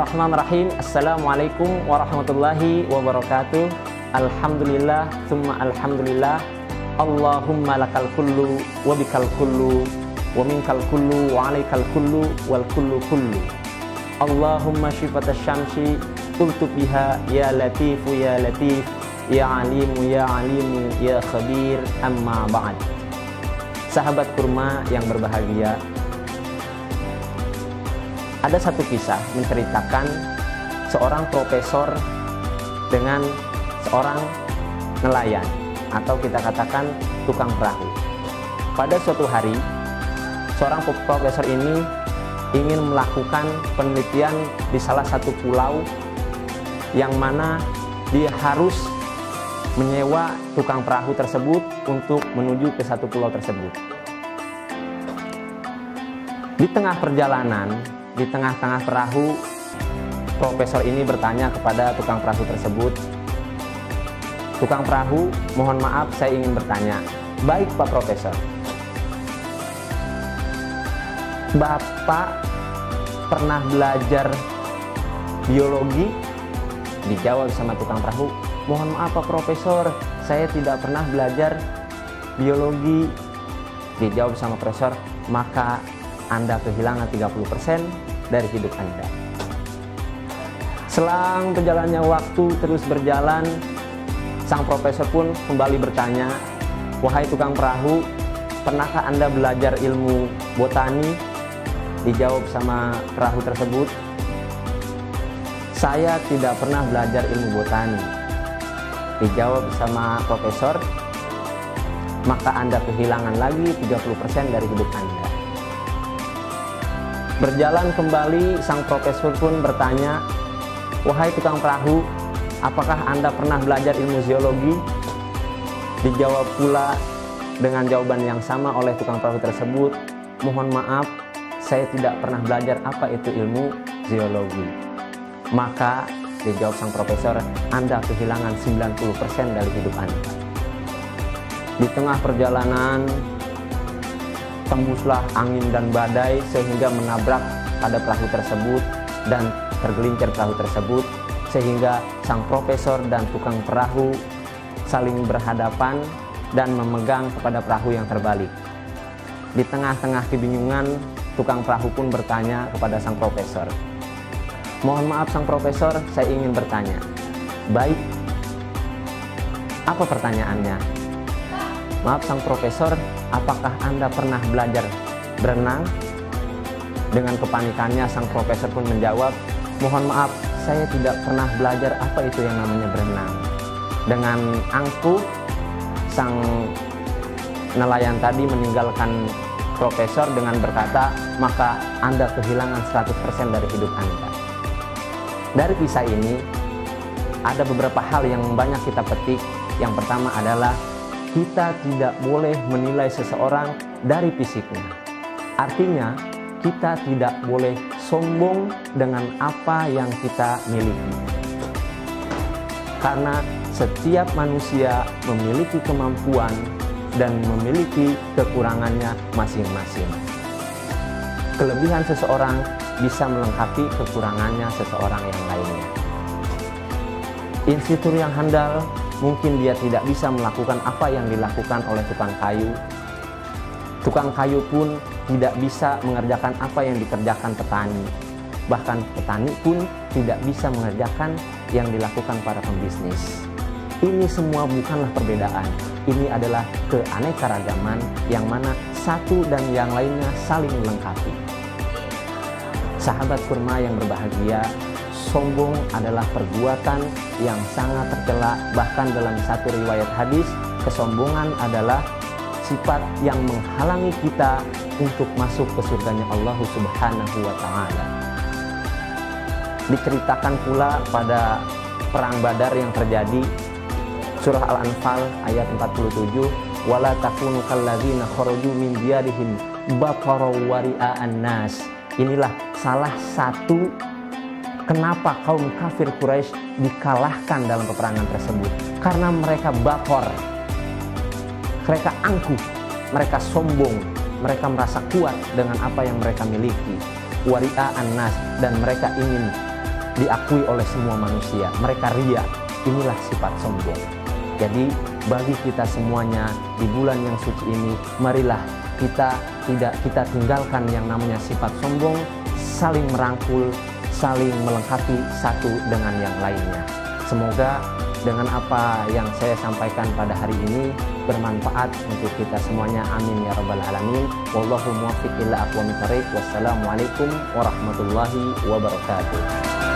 Bismillahirrahmanirrahim. Assalamualaikum warahmatullahi wabarakatuh. Alhamdulillah, thumma alhamdulillah. Allahumma lakal kullu, wa bikal kullu, wa minkal kullu, wa alaikal kullu, wal kullu kullu. Allahumma syifata syamsi, ultub biha, ya latifu ya latif, ya alimu ya alimu, ya khabir, amma ba'd. Sahabat kurma yang berbahagia, ada satu kisah menceritakan seorang profesor dengan seorang nelayan, atau kita katakan tukang perahu. Pada suatu hari, seorang profesor ini ingin melakukan penelitian di salah satu pulau yang mana dia harus menyewa tukang perahu tersebut untuk menuju ke satu pulau tersebut. Di tengah perjalanan, di tengah-tengah perahu, profesor ini bertanya kepada tukang perahu tersebut, "Tukang perahu, mohon maaf, saya ingin bertanya." "Baik Pak Profesor." "Bapak pernah belajar biologi?" Dijawab sama tukang perahu, "Mohon maaf Pak Profesor, saya tidak pernah belajar biologi." Dijawab sama profesor, "Maka Anda kehilangan 30% dari hidup Anda." Selang berjalannya waktu terus berjalan, sang profesor pun kembali bertanya, "Wahai tukang perahu, pernahkah Anda belajar ilmu botani?" Dijawab sama perahu tersebut, "Saya tidak pernah belajar ilmu botani." Dijawab sama profesor, "Maka Anda kehilangan lagi 30% dari hidup Anda." Berjalan kembali, sang profesor pun bertanya, "Wahai tukang perahu, apakah Anda pernah belajar ilmu zoologi?" Dijawab pula dengan jawaban yang sama oleh tukang perahu tersebut, "Mohon maaf, saya tidak pernah belajar apa itu ilmu zoologi." "Maka," dijawab sang profesor, "Anda kehilangan 90% dari hidup Anda." Di tengah perjalanan, tembuslah angin dan badai sehingga menabrak pada perahu tersebut dan tergelincir perahu tersebut, sehingga sang profesor dan tukang perahu saling berhadapan dan memegang kepada perahu yang terbalik. Di tengah-tengah kebingungan, tukang perahu pun bertanya kepada sang profesor, "Mohon maaf sang profesor, saya ingin bertanya." "Baik, apa pertanyaannya?" "Maaf sang profesor, apakah Anda pernah belajar berenang?" Dengan kepanikannya, sang profesor pun menjawab, "Mohon maaf, saya tidak pernah belajar apa itu yang namanya berenang." Dengan angkuh, sang nelayan tadi meninggalkan profesor dengan berkata, "Maka Anda kehilangan 100% dari hidup Anda." Dari kisah ini, ada beberapa hal yang banyak kita petik. Yang pertama adalah kita tidak boleh menilai seseorang dari fisiknya. Artinya, kita tidak boleh sombong dengan apa yang kita miliki. Karena setiap manusia memiliki kemampuan dan memiliki kekurangannya masing-masing. Kelebihan seseorang bisa melengkapi kekurangannya seseorang yang lainnya. Insinyur yang handal mungkin dia tidak bisa melakukan apa yang dilakukan oleh tukang kayu. Tukang kayu pun tidak bisa mengerjakan apa yang dikerjakan petani. Bahkan petani pun tidak bisa mengerjakan yang dilakukan para pembisnis. Ini semua bukanlah perbedaan. Ini adalah keanekaragaman yang mana satu dan yang lainnya saling melengkapi. Sahabat kurma yang berbahagia, sombong adalah perbuatan yang sangat tercela. Bahkan dalam satu riwayat hadis, kesombongan adalah sifat yang menghalangi kita untuk masuk ke surganya Allah Subhanahu wa Ta'ala. Diceritakan pula pada perang Badar yang terjadi, surah Al-Anfal ayat 47, "Wala takunu kalladzina kharaju min diyarihim baqara wa ria'an nas." Inilah salah satu kenapa kaum kafir Quraisy dikalahkan dalam peperangan tersebut. Karena mereka bakor, mereka angkuh, mereka sombong, mereka merasa kuat dengan apa yang mereka miliki. Wari'a an-nas, dan mereka ingin diakui oleh semua manusia. Mereka ria, inilah sifat sombong. Jadi bagi kita semuanya di bulan yang suci ini, marilah kita tinggalkan yang namanya sifat sombong, saling merangkul, saling melengkapi satu dengan yang lainnya. Semoga dengan apa yang saya sampaikan pada hari ini bermanfaat untuk kita semuanya. Amin ya rabbal alamin. Wallahu muwaffiq ila aqwamit thoriq. Wassalamualaikum warahmatullahi wabarakatuh.